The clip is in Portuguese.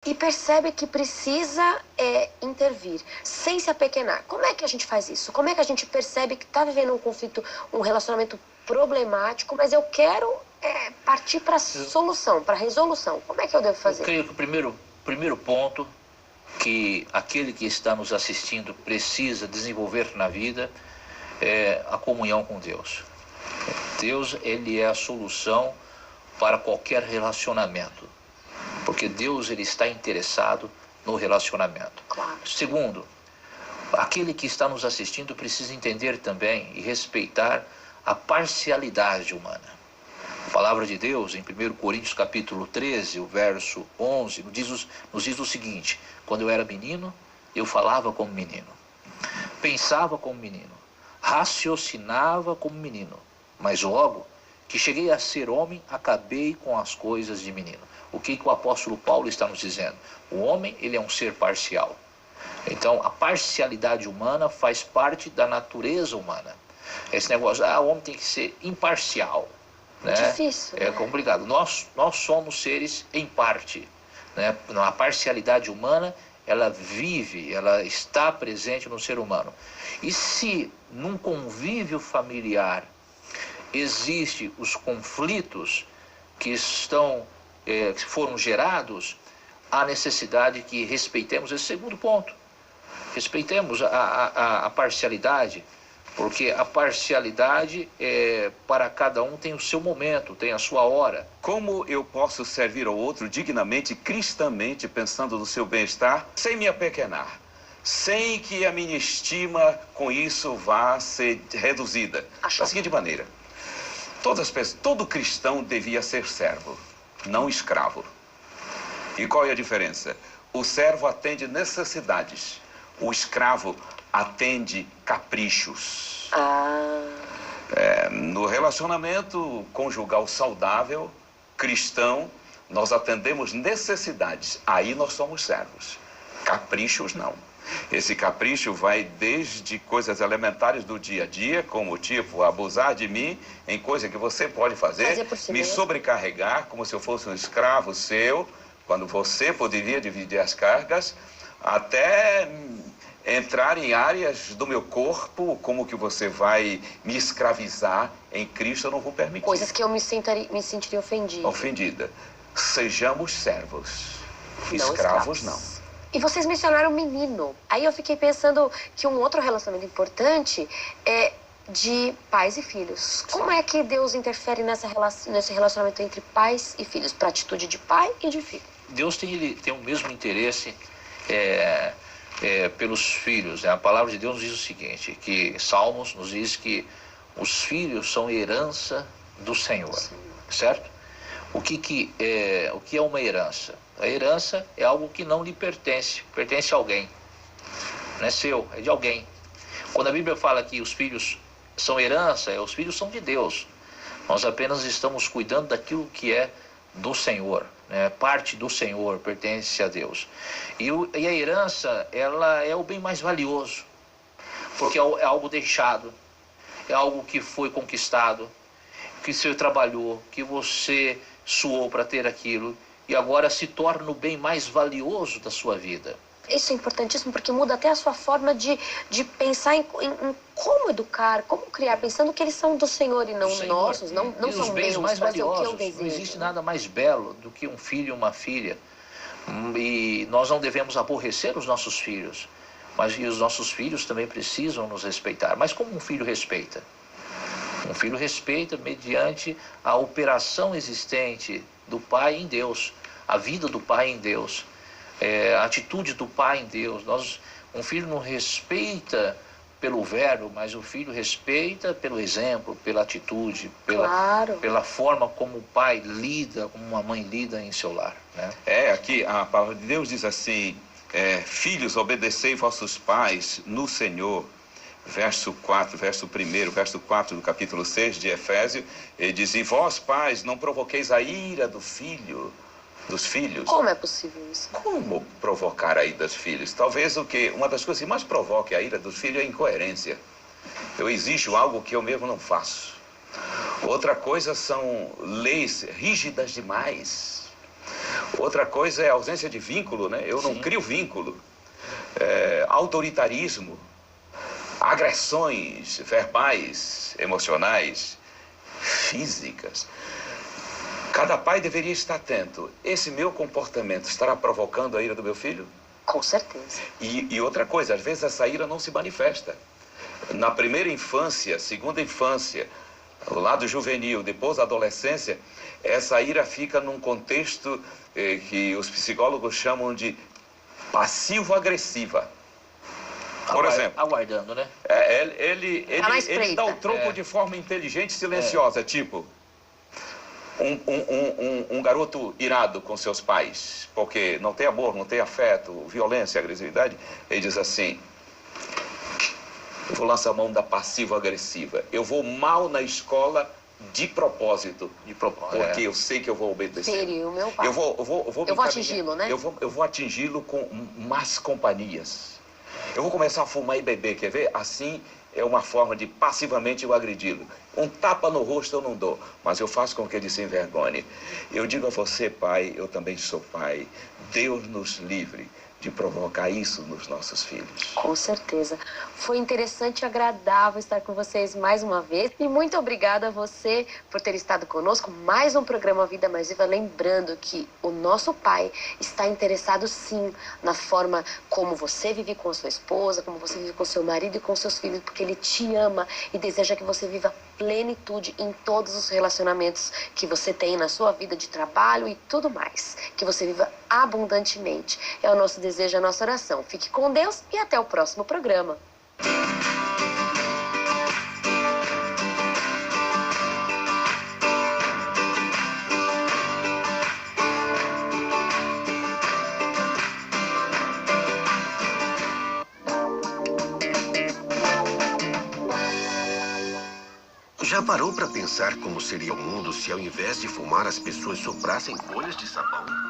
E percebe que precisa intervir, sem se apequenar. Como é que a gente faz isso? Como é que a gente percebe que está vivendo um conflito, um relacionamento problemático, mas eu quero partir para a solução, para a resolução? Como é que eu devo fazer? Eu creio que o primeiro ponto que aquele que está nos assistindo precisa desenvolver na vida é a comunhão com Deus. Deus, ele é a solução para qualquer relacionamento, porque Deus, ele está interessado no relacionamento. Claro. Segundo, aquele que está nos assistindo precisa entender também e respeitar a parcialidade humana. A palavra de Deus, em 1 Coríntios capítulo 13, o verso 11, nos diz o seguinte: quando eu era menino, eu falava como menino, pensava como menino, raciocinava como menino, mas logo que cheguei a ser homem, acabei com as coisas de menino. O que o apóstolo Paulo está nos dizendo? O homem, ele é um ser parcial. Então, a parcialidade humana faz parte da natureza humana. Esse negócio, o homem tem que ser imparcial. Né? Difícil. É complicado. Nós somos seres em parte. Né? A parcialidade humana, ela vive, ela está presente no ser humano. E se num convívio familiar existem os conflitos que foram gerados, há necessidade que respeitemos esse segundo ponto. Respeitemos a parcialidade, porque a parcialidade, para cada um, tem o seu momento, tem a sua hora. Como eu posso servir ao outro dignamente, cristamente, pensando no seu bem-estar, sem me apequenar, sem que a minha estima com isso vá ser reduzida? Da seguinte maneira: todo cristão devia ser servo, não escravo. E qual é a diferença? O servo atende necessidades, o escravo atende caprichos. No relacionamento conjugal saudável, cristão, nós atendemos necessidades, aí nós somos servos. Caprichos não. Esse capricho vai desde coisas elementares do dia a dia, como tipo abusar de mim em coisa que você pode fazer me sobrecarregar como se eu fosse um escravo seu, quando você poderia dividir as cargas, até entrar em áreas do meu corpo, como que você vai me escravizar. Em Cristo eu não vou permitir. Coisas que eu me sentiria ofendida. Ofendida. Sejamos servos, não escravos não. E vocês mencionaram menino. Aí eu fiquei pensando que um outro relacionamento importante é de pais e filhos. Como é que Deus interfere nesse relacionamento entre pais e filhos, para a atitude de pai e de filho? Deus tem o mesmo interesse pelos filhos. Né? A palavra de Deus nos diz o seguinte, que Salmos nos diz que os filhos são herança do Senhor. Certo? O que é uma herança? A herança é algo que não lhe pertence, pertence a alguém. Não é seu, é de alguém. Quando a Bíblia fala que os filhos são herança, os filhos são de Deus. Nós apenas estamos cuidando daquilo que é do Senhor, né? Parte do Senhor, pertence a Deus. E a herança, ela é o bem mais valioso, porque é algo deixado, é algo que foi conquistado, que você trabalhou, que você suou para ter aquilo, e agora se torna o bem mais valioso da sua vida. Isso é importantíssimo, porque muda até a sua forma de pensar em como educar, como criar, pensando que eles são do Senhor e não nossos, não são os bens meus, mais valiosos. Não existe nada mais belo do que um filho e uma filha. E nós não devemos aborrecer os nossos filhos, mas os nossos filhos também precisam nos respeitar. Mas como um filho respeita? Um filho respeita mediante a operação existente do pai em Deus, a vida do pai em Deus, a atitude do pai em Deus. Um filho não respeita pelo verbo, mas o filho respeita pelo exemplo, pela atitude, pela forma como o pai lida, como uma mãe lida em seu lar. Né? Aqui a palavra de Deus diz assim: filhos, obedecei vossos pais no Senhor. Verso 4, verso 1, verso 4 do capítulo 6 de Efésios, ele diz: e vós, pais, não provoqueis a ira dos filhos. Como é possível isso? Como provocar a ira dos filhos? Talvez uma das coisas que mais provoque a ira dos filhos é a incoerência. Eu exijo algo que eu mesmo não faço. Outra coisa são leis rígidas demais. Outra coisa é a ausência de vínculo, né? Eu não crio vínculo. Autoritarismo, agressões verbais, emocionais, físicas. Cada pai deveria estar atento. Esse meu comportamento estará provocando a ira do meu filho? Com certeza. E outra coisa, às vezes essa ira não se manifesta. Na primeira infância, segunda infância, o lado juvenil, depois da adolescência, essa ira fica num contexto que os psicólogos chamam de passivo-agressiva. Por exemplo, aguardando, né? Ele dá o troco de forma inteligente e silenciosa, tipo um garoto irado com seus pais, porque não tem amor, não tem afeto, violência, agressividade. Ele diz assim: eu vou lançar a mão da passivo-agressiva. Eu vou mal na escola de propósito. Porque eu sei que eu vou obedecer. Seria o meu pai. Eu vou atingi-lo, né? Eu vou atingi-lo com más companhias. Eu vou começar a fumar e beber, quer ver? Assim é uma forma de passivamente eu agredi-lo. Um tapa no rosto eu não dou, mas eu faço com que ele se envergonhe. Eu digo a você, pai, eu também sou pai. Deus nos livre de provocar isso nos nossos filhos. Com certeza. Foi interessante e agradável estar com vocês mais uma vez. E muito obrigada a você por ter estado conosco. Mais um programa Vida Mais Viva. Lembrando que o nosso pai está interessado, sim, na forma como você vive com a sua esposa, como você vive com seu marido e com seus filhos, porque ele te ama e deseja que você viva plenitude em todos os relacionamentos que você tem na sua vida de trabalho e tudo mais. Que você viva abundantemente. É o nosso desejo, a nossa oração. Fique com Deus e até o próximo programa. Já parou para pensar como seria o mundo se ao invés de fumar as pessoas soprassem folhas de sabão?